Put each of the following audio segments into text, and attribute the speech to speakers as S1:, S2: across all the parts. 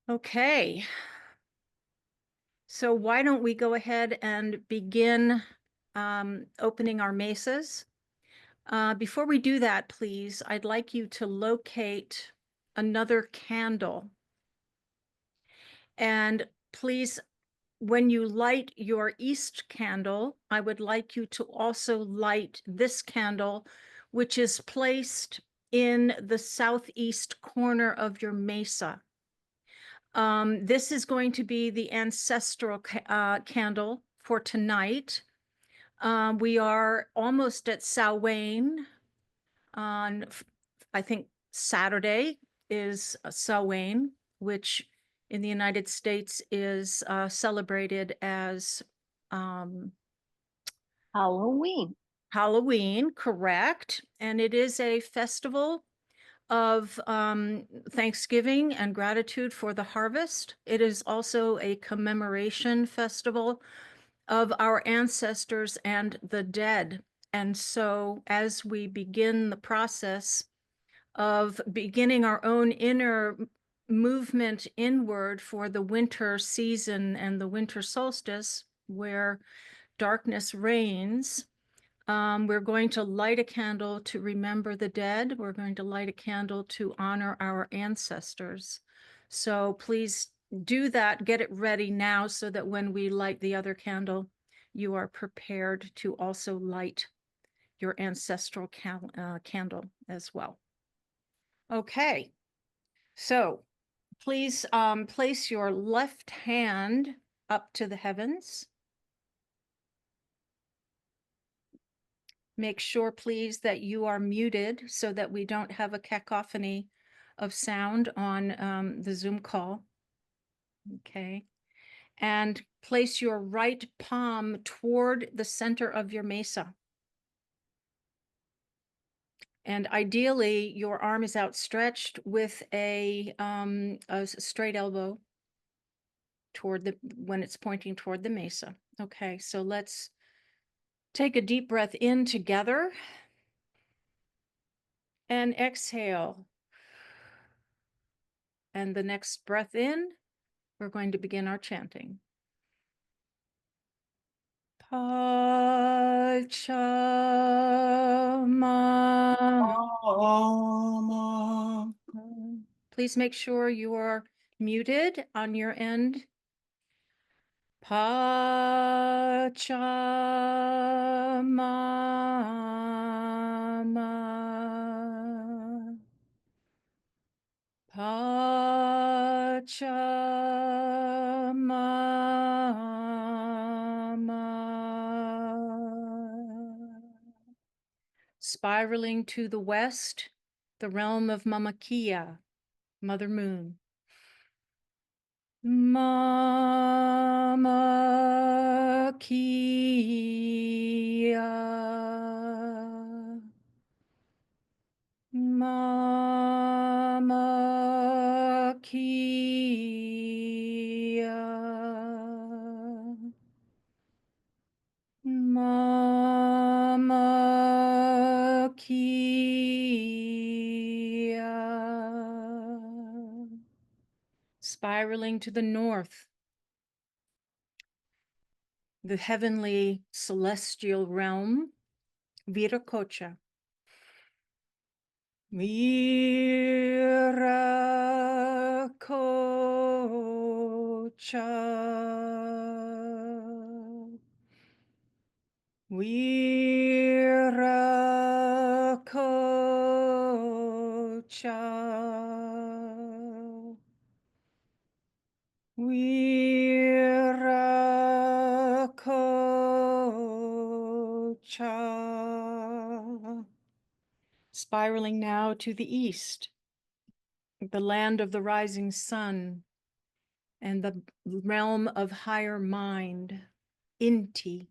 S1: Okay, so why don't we go ahead and begin opening our mesas? Before we do that, please, I'd like you to locate another candle. And please, when you light your east candle, I would like you to also light this candle, which is placed in the southeast corner of your mesa. This is going to be the ancestral candle for tonight. We are almost at Samhain on, I think Saturday is Samhain, which in the United States is celebrated as
S2: Halloween.
S1: Halloween, correct. And it is a festival of Thanksgiving and gratitude for the harvest. It is also a commemoration festival of our ancestors and the dead. And so, as we begin the process of beginning our own inner movement inward for the winter season and the winter solstice, where darkness reigns, we're going to light a candle to remember the dead. We're going to light a candle to honor our ancestors. So please do that. Get it ready now so that when we light the other candle, you are prepared to also light your ancestral candle as well. Okay, so please place your left hand up to the heavens. Make sure, please, that you are muted so that we don't have a cacophony of sound on the Zoom call. Okay. And place your right palm toward the center of your mesa. And ideally, your arm is outstretched with a straight elbow toward when it's pointing toward the mesa. Okay, so let's take a deep breath in together and exhale. And the next breath in, we're going to begin our chanting. Pachama. Please make sure you are muted on your end. Pachamama. Pachamama. Spiraling to the west, the realm of Mamakia, Mother Moon. Mama Kia. Mama Kia. Mama Kia. Spiraling to the north, the heavenly celestial realm, Viracocha. Viracocha. Viracocha. Viracocha. Spiraling now to the east, the land of the rising sun and the realm of higher mind, Inti.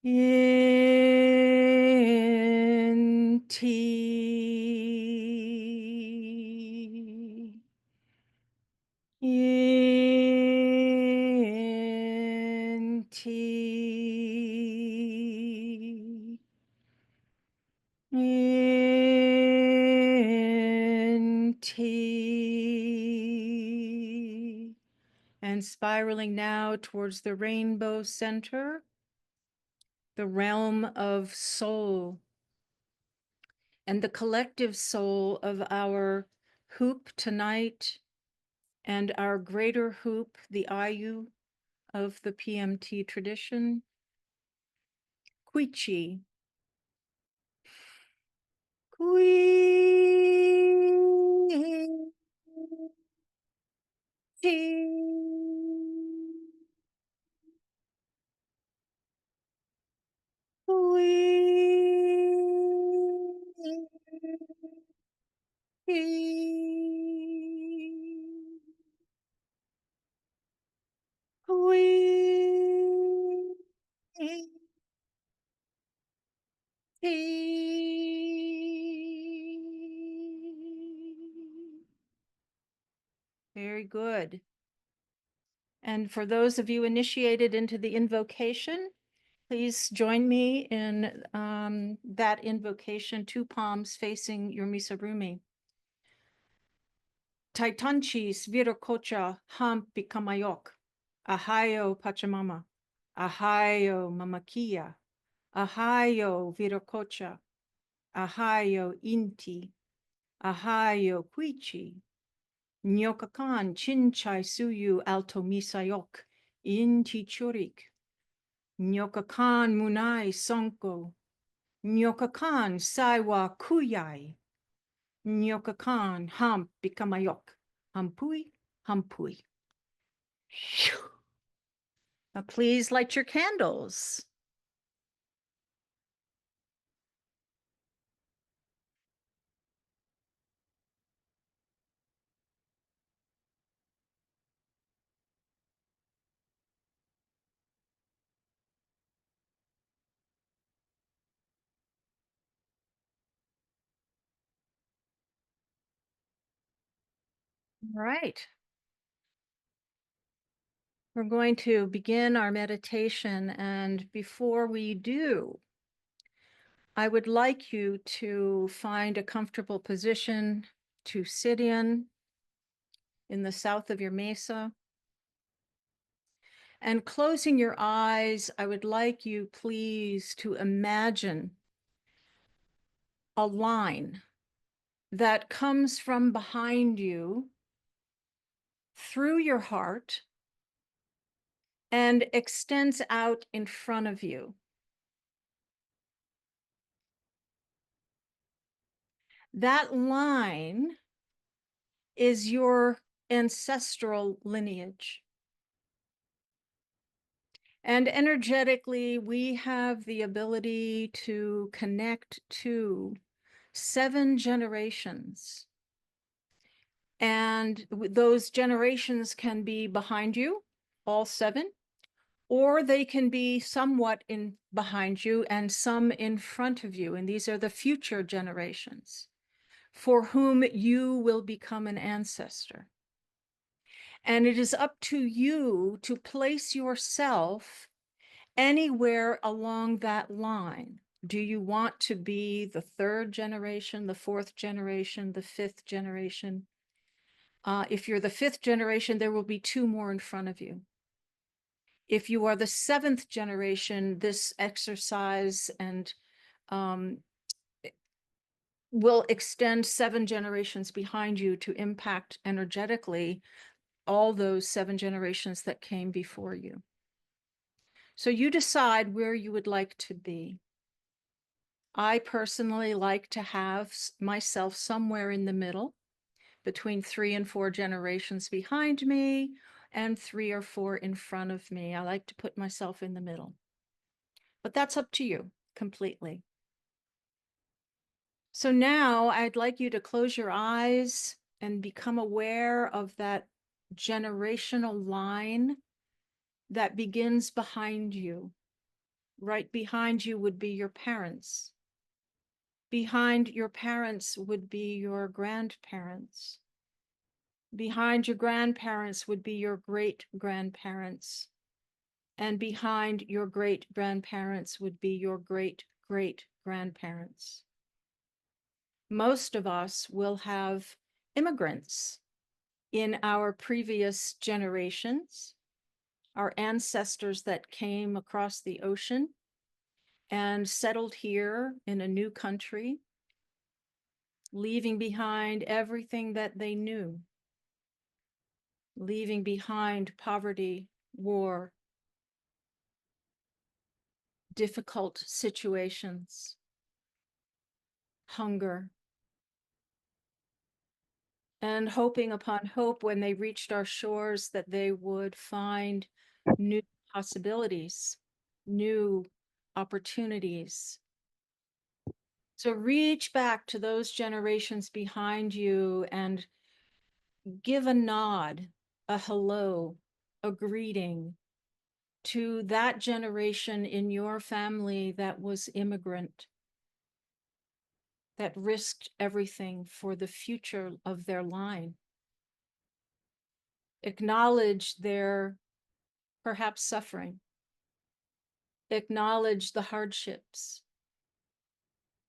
S1: Inti. Inti. Inti. And spiraling now towards the rainbow center, the realm of soul, and the collective soul of our hoop tonight, and our greater hoop, the Ayu of the PMT tradition, Quichi. Very good. And for those of you initiated into the invocation, please join me in that invocation, two palms facing your Misarumi. Taitanchis Viracocha Hamp Pikamayok. Ahayo Pachamama. Ahayo Mamakia. Ahayo Viracocha. Ahayo Inti. Ahayo Quichi. Nyokakan Chinchai Suyu Alto Misayok. Inti Churik. Nyokakan Munai Sonko. Nyokakan Saiwa Kuyai. Nyokakan Hamp Pikamayok. Hampui, Hampui. Now please light your candles. All right. We're going to begin our meditation, and before we do, I would like you to find a comfortable position to sit in the south of your mesa. And closing your eyes, I would like you please to imagine a line that comes from behind you through your heart and extends out in front of you. That line is your ancestral lineage. And energetically, we have the ability to connect to 7 generations. And those generations can be behind you, all 7, or they can be somewhat in behind you and some in front of you. And these are the future generations for whom you will become an ancestor. And it is up to you to place yourself anywhere along that line. Do you want to be the 3rd generation, the 4th generation, the 5th generation? If you're the 5th generation, there will be 2 more in front of you. If you are the 7th generation, this exercise and will extend 7 generations behind you to impact energetically all those 7 generations that came before you. So you decide where you would like to be. I personally like to have myself somewhere in the middle, between 3 and 4 generations behind me and 3 or 4 in front of me. I like to put myself in the middle. But that's up to you completely. So now I'd like you to close your eyes and become aware of that generational line that begins behind you. Right behind you would be your parents. Behind your parents would be your grandparents. Behind your grandparents would be your great-grandparents. And behind your great-grandparents would be your great-great-grandparents. Most of us will have immigrants in our previous generations, our ancestors that came across the ocean and settled here in a new country, leaving behind everything that they knew, leaving behind poverty, war, difficult situations, hunger, and hoping upon hope when they reached our shores that they would find new possibilities, new opportunities. So reach back to those generations behind you and give a nod, a hello, a greeting to that generation in your family that was immigrant, that risked everything for the future of their line. Acknowledge their perhaps suffering. Acknowledge the hardships.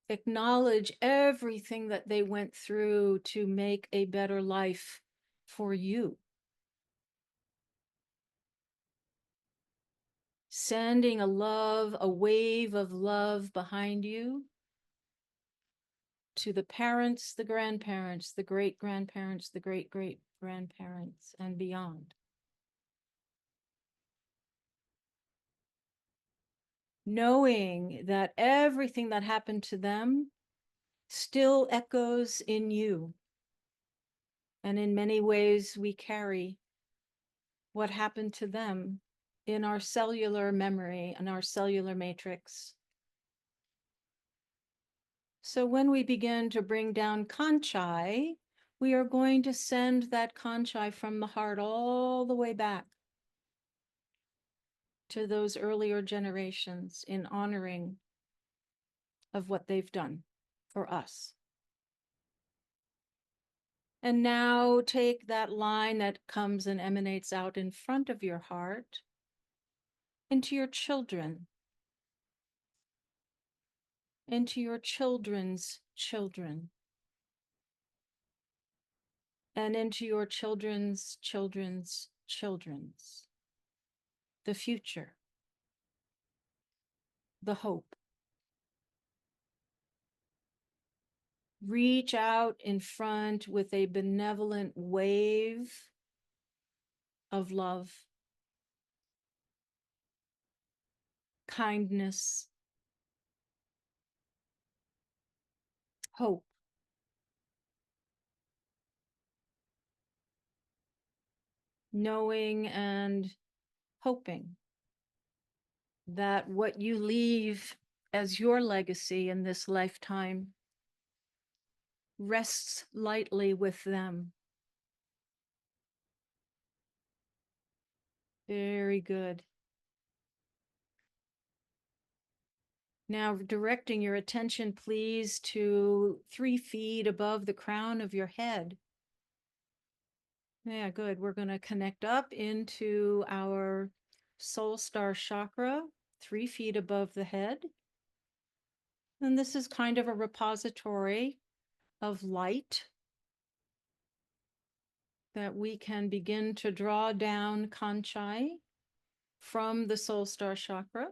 S1: Acknowledge everything that they went through to make a better life for you. Sending a love, a wave of love behind you to the parents, the grandparents, the great-grandparents, the great-great-grandparents, and beyond. Knowing that everything that happened to them still echoes in you. And in many ways, we carry what happened to them in our cellular memory and our cellular matrix. So when we begin to bring down Kanchai, we are going to send that Kanchai from the heart all the way back to those earlier generations in honoring of what they've done for us. And now take that line that comes and emanates out in front of your heart into your children, into your children's children, and into your children's children's children's, the future, the hope. Reach out in front with a benevolent wave of love, kindness, hope. Knowing and hoping that what you leave as your legacy in this lifetime rests lightly with them. Very good. Now directing your attention, please, to 3 feet above the crown of your head. Yeah, good. We're going to connect up into our soul star chakra, 3 feet above the head. And this is kind of a repository of light that we can begin to draw down Kanchai from the soul star chakra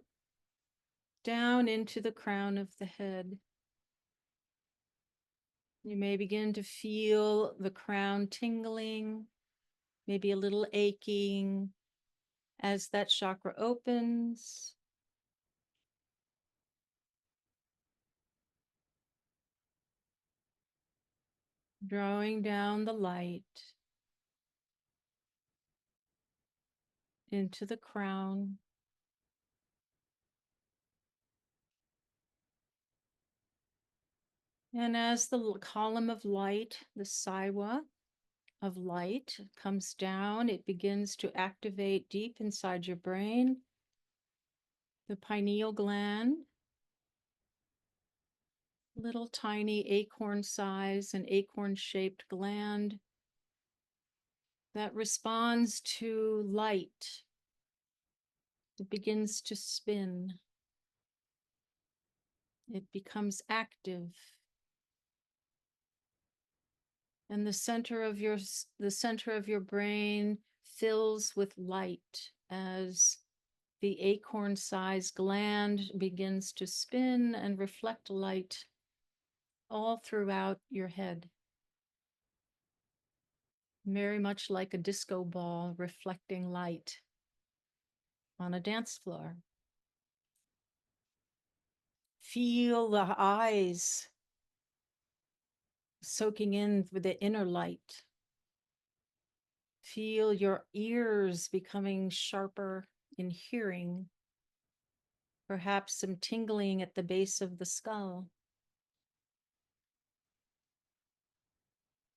S1: down into the crown of the head. You may begin to feel the crown tingling, maybe a little aching as that chakra opens. Drawing down the light into the crown. And as the column of light, the Saiwa of light, comes down, it begins to activate deep inside your brain, the pineal gland, little tiny acorn size and acorn shaped gland that responds to light. It begins to spin. It becomes active. And the center of your brain fills with light as the acorn-sized gland begins to spin and reflect light all throughout your head. Very much like a disco ball reflecting light on a dance floor. Feel the eyes soaking in with the inner light. Feel your ears becoming sharper in hearing. Perhaps some tingling at the base of the skull.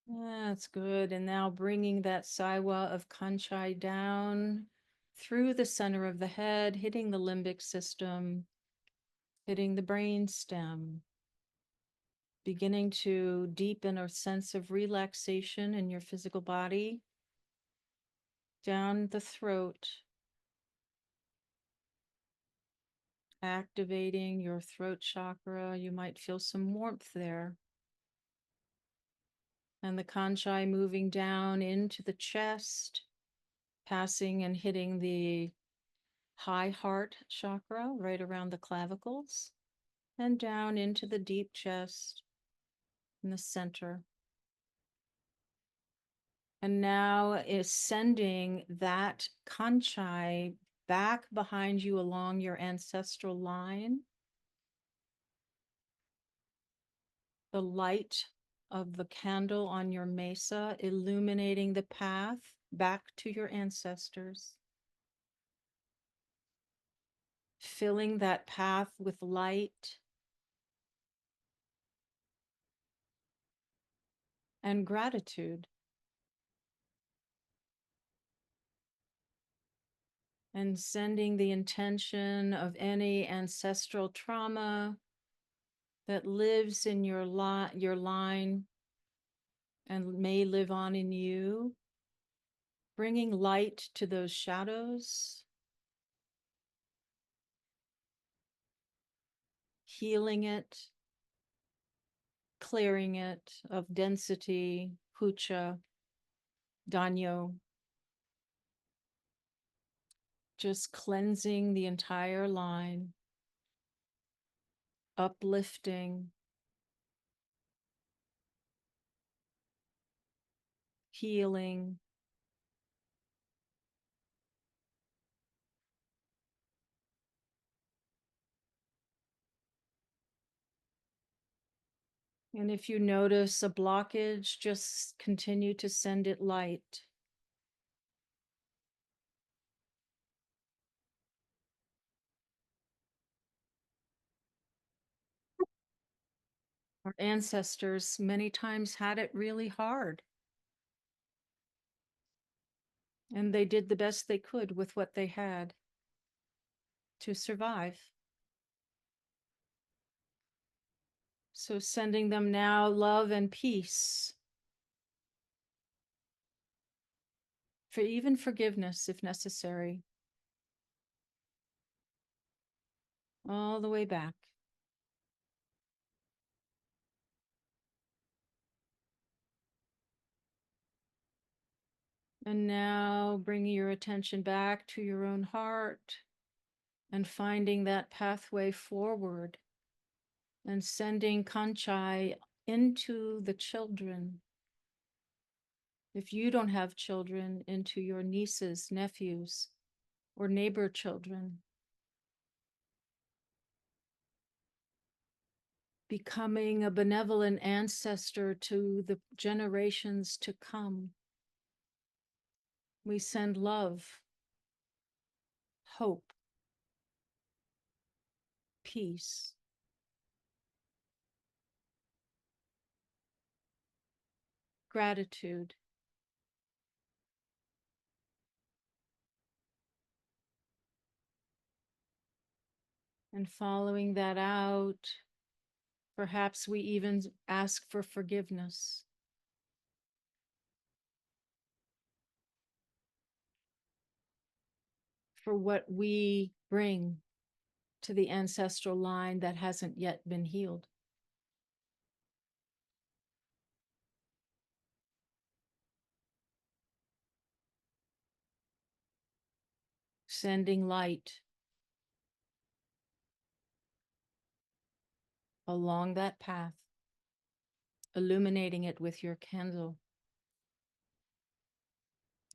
S1: That's good. And now bringing that saiwa of kanchai down through the center of the head, hitting the limbic system, hitting the brain stem, beginning to deepen a sense of relaxation in your physical body, down the throat, activating your throat chakra. You might feel some warmth there. And the kanchai moving down into the chest, passing and hitting the high heart chakra right around the clavicles, and down into the deep chest in the center. And now is sending that kanchai back behind you along your ancestral line. The light of the candle on your mesa illuminating the path back to your ancestors. Filling that path with light and gratitude. And sending the intention of any ancestral trauma that lives in your line and may live on in you, bringing light to those shadows, healing it, clearing it of density, pucha, danyo, just cleansing the entire line, uplifting, healing. And if you notice a blockage, just continue to send it light. Our ancestors many times had it really hard. And they did the best they could with what they had to survive. So sending them now love and peace, for even forgiveness if necessary, all the way back. And now bringing your attention back to your own heart and finding that pathway forward and sending kanchai into the children. If you don't have children, into your nieces, nephews, or neighbor children. Becoming a benevolent ancestor to the generations to come. We send love, hope, peace, gratitude, and following that out, perhaps we even ask for forgiveness. For what we bring to the ancestral line that hasn't yet been healed. sending light along that path, illuminating it with your candle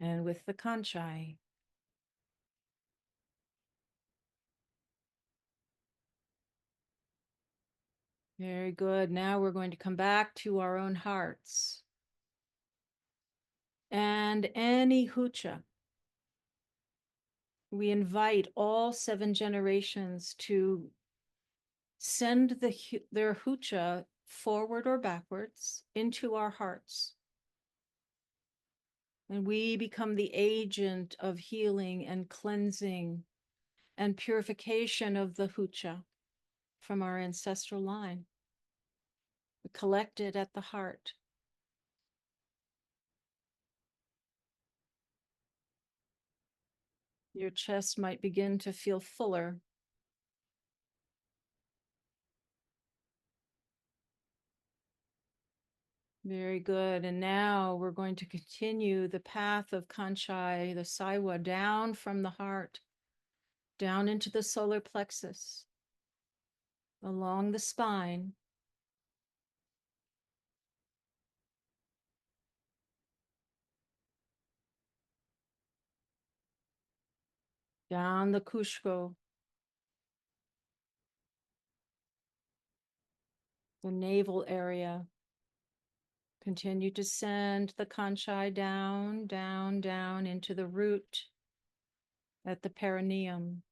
S1: and with the conchai. Very good. Now we're going to come back to our own hearts. And any hucha, we invite all 7 generations to send their hucha forward or backwards into our hearts. And we become the agent of healing and cleansing and purification of the hucha from our ancestral line. We collect it at the heart. Your chest might begin to feel fuller. Very good. And now we're going to continue the path of Kanchai, the Saiwa, down from the heart, down into the solar plexus, along the spine, down the Kushko, the navel area. Continue to send the Kanchai down, down, down into the root at the perineum,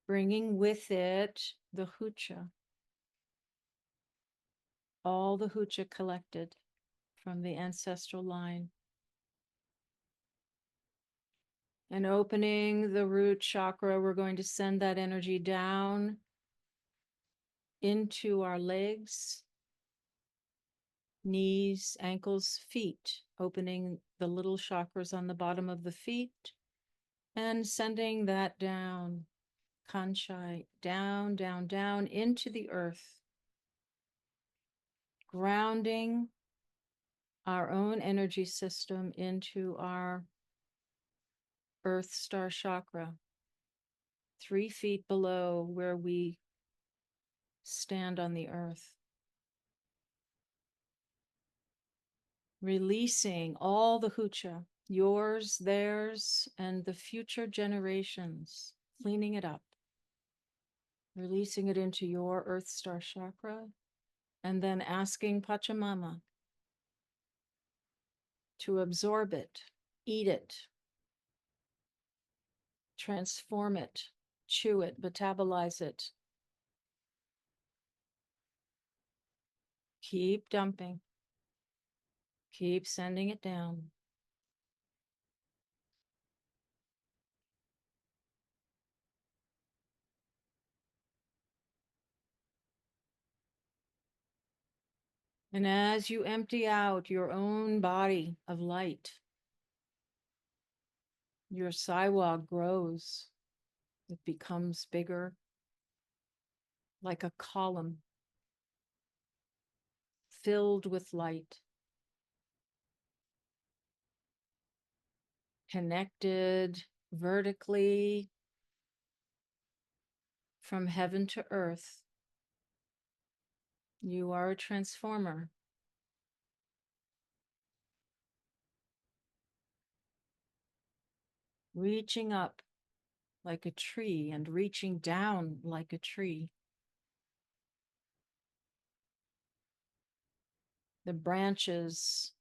S1: bringing with it the hucha, all the hucha collected from the ancestral line. And opening the root chakra, we're going to send that energy down into our legs, knees, ankles, feet, opening the little chakras on the bottom of the feet and sending that down, Kanchai, down, down, down into the earth, grounding our own energy system into our earth star chakra, 3 feet below where we stand on the earth. Releasing all the hucha, yours, theirs, and the future generations, cleaning it up, releasing it into your earth star chakra, and then asking Pachamama to absorb it, eat it, transform it, chew it, metabolize it. Keep dumping. Keep sending it down. And as you empty out your own body of light, your saiwa grows. It becomes bigger, like a column filled with light, connected vertically from heaven to earth. You are a transformer. Reaching up like a tree and reaching down like a tree. The branches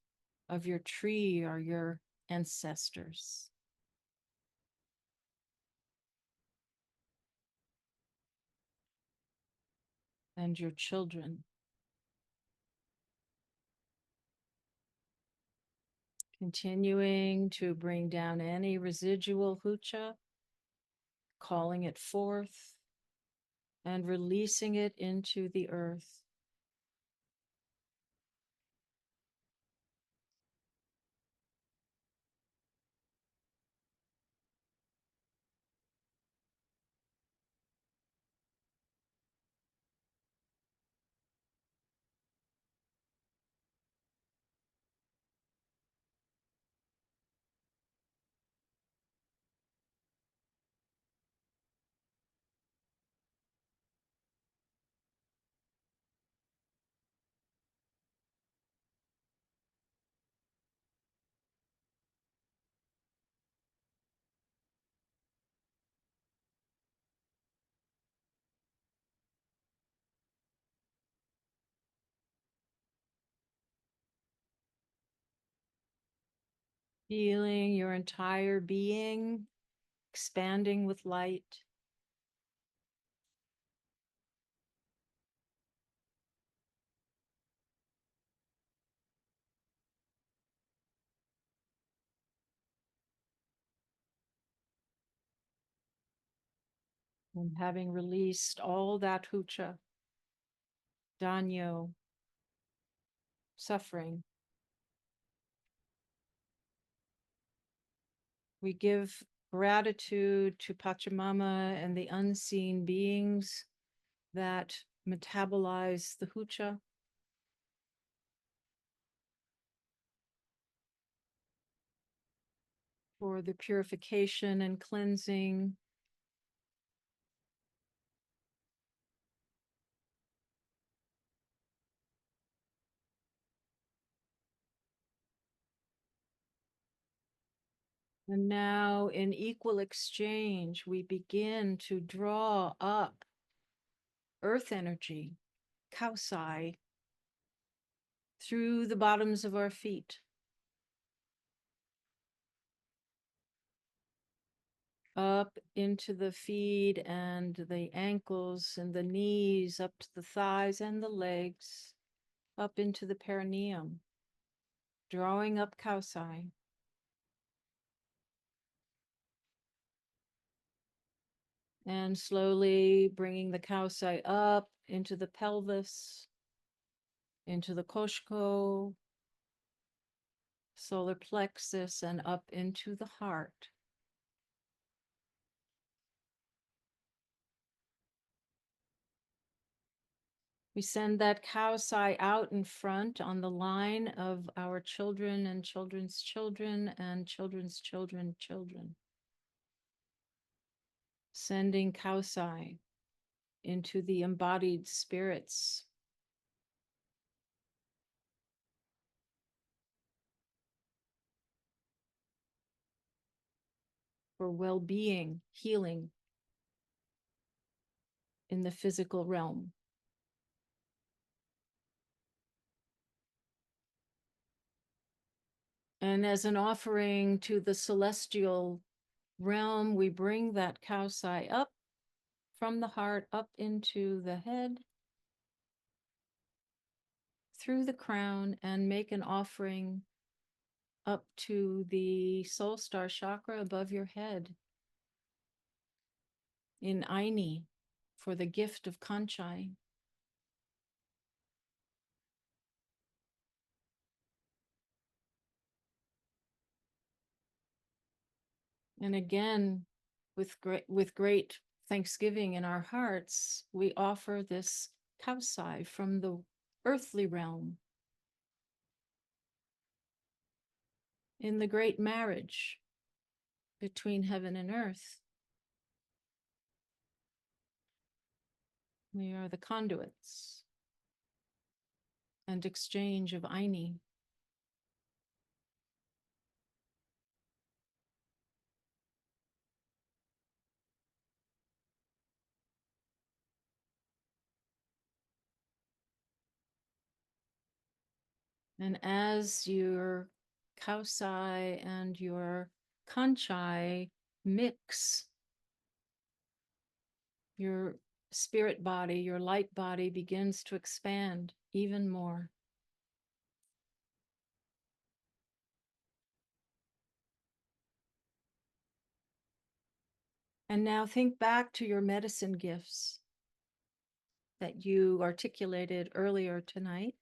S1: of your tree are your ancestors. And your children. Continuing to bring down any residual hucha, calling it forth and releasing it into the earth. Feeling your entire being expanding with light. And having released all that hucha, danyo, suffering, we give gratitude to Pachamama and the unseen beings that metabolize the hucha. For the purification and cleansing. And now in equal exchange, we begin to draw up earth energy, kausai, through the bottoms of our feet, up into the feet and the ankles and the knees, up to the thighs and the legs, up into the perineum, drawing up kausai. And slowly bringing the kausai up into the pelvis, into the koshko, solar plexus, and up into the heart. We send that kausai out in front on the line of our children and children's children and children's children. Sending kausai into the embodied spirits. For well-being, healing in the physical realm. And as an offering to the celestial realm, we bring that kausai up from the heart, up into the head, through the crown, and make an offering up to the soul star chakra above your head in Aini for the gift of Kanchai. And again, with great thanksgiving in our hearts, we offer this kausai from the earthly realm in the great marriage between heaven and earth. We are the conduits and exchange of Aini. And as your kausai and your kanchai mix, your spirit body, your light body begins to expand even more. And now think back to your medicine gifts that you articulated earlier tonight.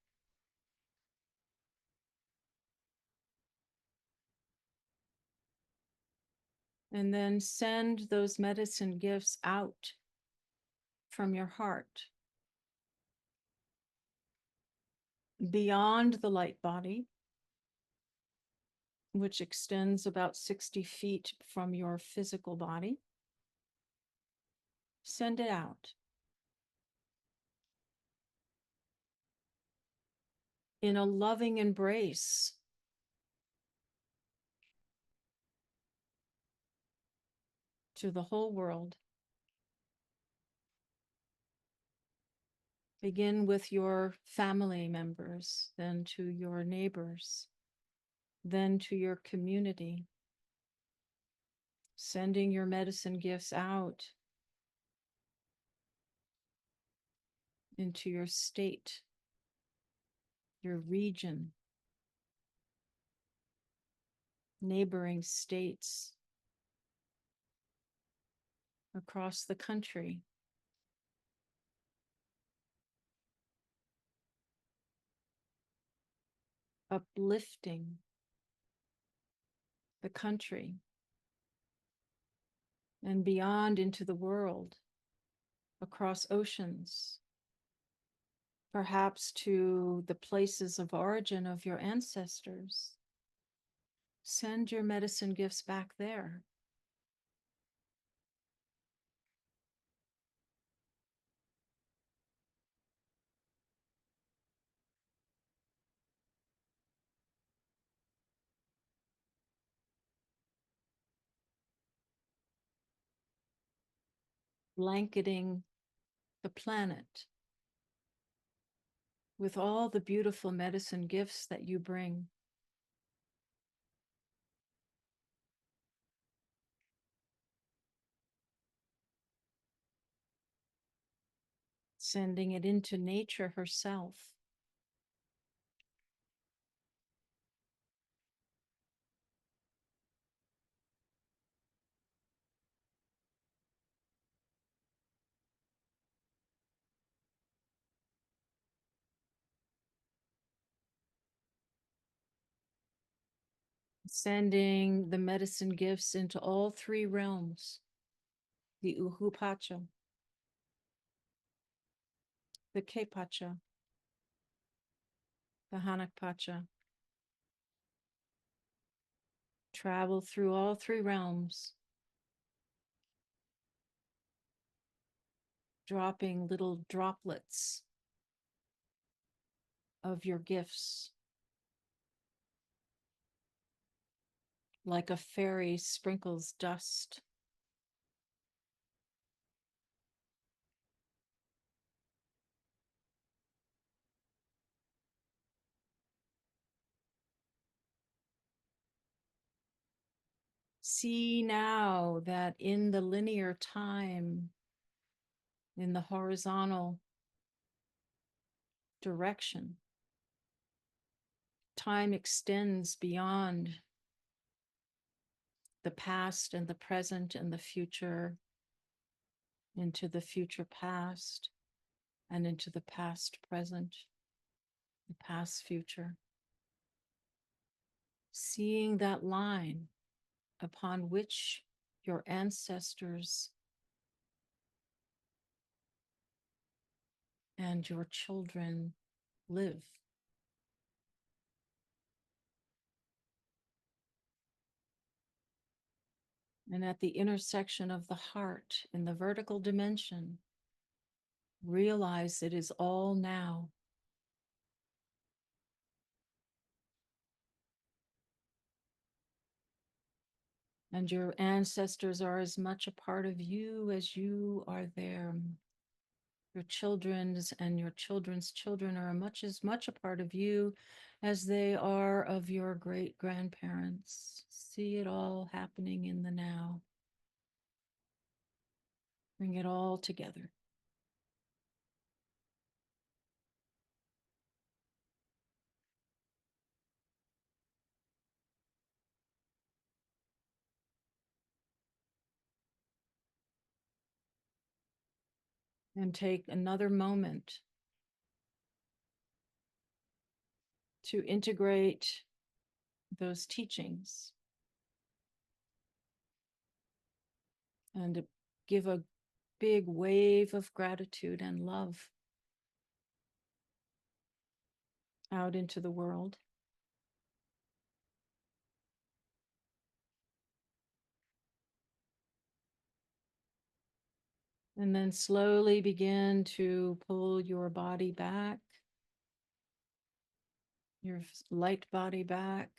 S1: And then send those medicine gifts out from your heart beyond the light body, which extends about 60 feet from your physical body. Send it out in a loving embrace to the whole world. Begin with your family members, then to your neighbors, then to your community, sending your medicine gifts out into your state, your region, neighboring states, across the country. Uplifting the country and beyond into the world, across oceans, perhaps to the places of origin of your ancestors. Send your medicine gifts back there. Blanketing the planet with all the beautiful medicine gifts that you bring. Sending it into nature herself. Sending the medicine gifts into all three realms, the Uhupacha, the Kepacha, the Hanakpacha. Travel through all three realms, dropping little droplets of your gifts, like a fairy sprinkles dust. See now that in the linear time, in the horizontal direction, time extends beyond the past and the present and the future, into the future past and into the past present, the past future. Seeing that line upon which your ancestors and your children live. And at the intersection of the heart in the vertical dimension, realize it is all now. And your ancestors are as much a part of you as you are them. Your children's and your children's children are as much a part of you as they are of your great grandparents. See it all happening in the now. Bring it all together. And take another moment to integrate those teachings and to give a big wave of gratitude and love out into the world. And then slowly begin to pull your body back, your light body back,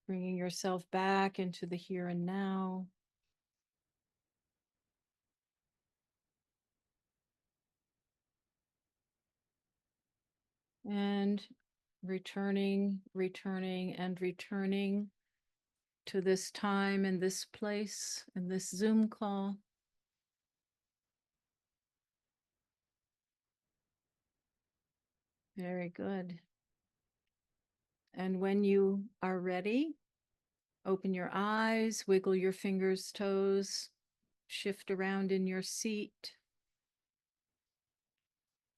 S1: bringing yourself back into the here and now. And returning to this time and this place and this Zoom call. Very good. And when you are ready, open your eyes, wiggle your fingers, toes, shift around in your seat.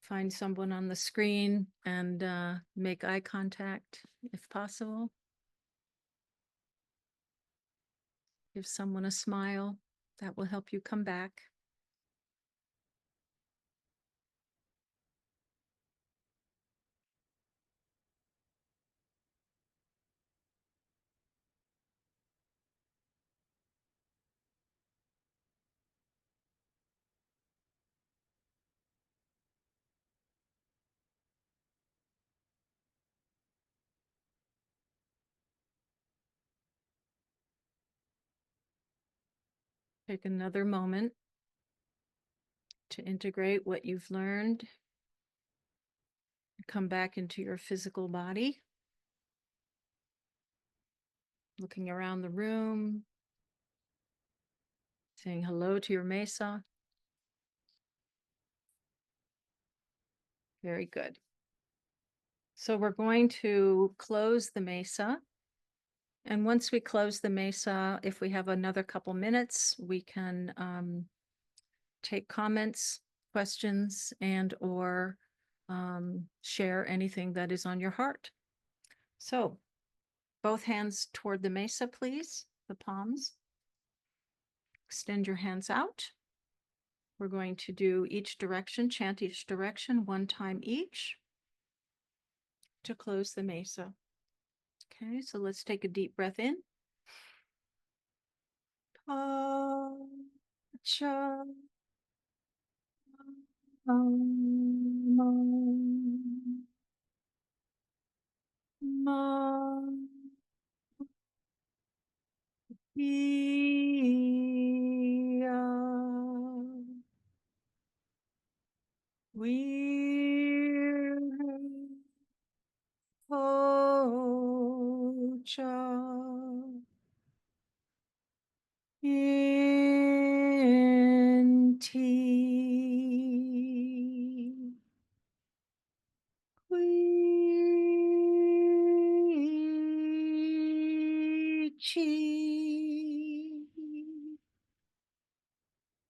S1: Find someone on the screen and make eye contact if possible. Give someone a smile. That will help you come back. Take another moment to integrate what you've learned. Come back into your physical body. Looking around the room. Saying hello to your mesa. Very good. So we're going to close the mesa. And once we close the mesa, if we have another couple minutes, we can take comments, questions, and or share anything that is on your heart. So both hands toward the mesa, please, the palms. Extend your hands out. We're going to do each direction, chant each direction one time each to close the mesa. Okay, so let's take a deep breath in.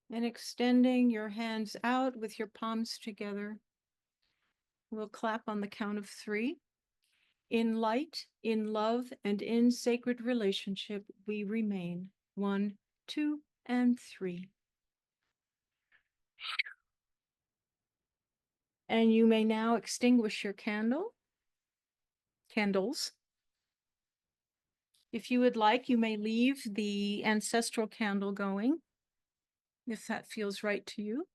S1: And extending your hands out with your palms together. We'll clap on the count of 3. In light, in love, and in sacred relationship, we remain. 1, 2, and 3. And you may now extinguish your candles. If you would like, you may leave the ancestral candle going, if that feels right to you.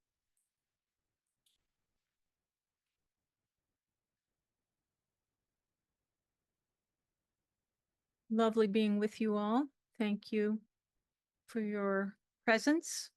S1: Lovely being with you all. Thank you for your presence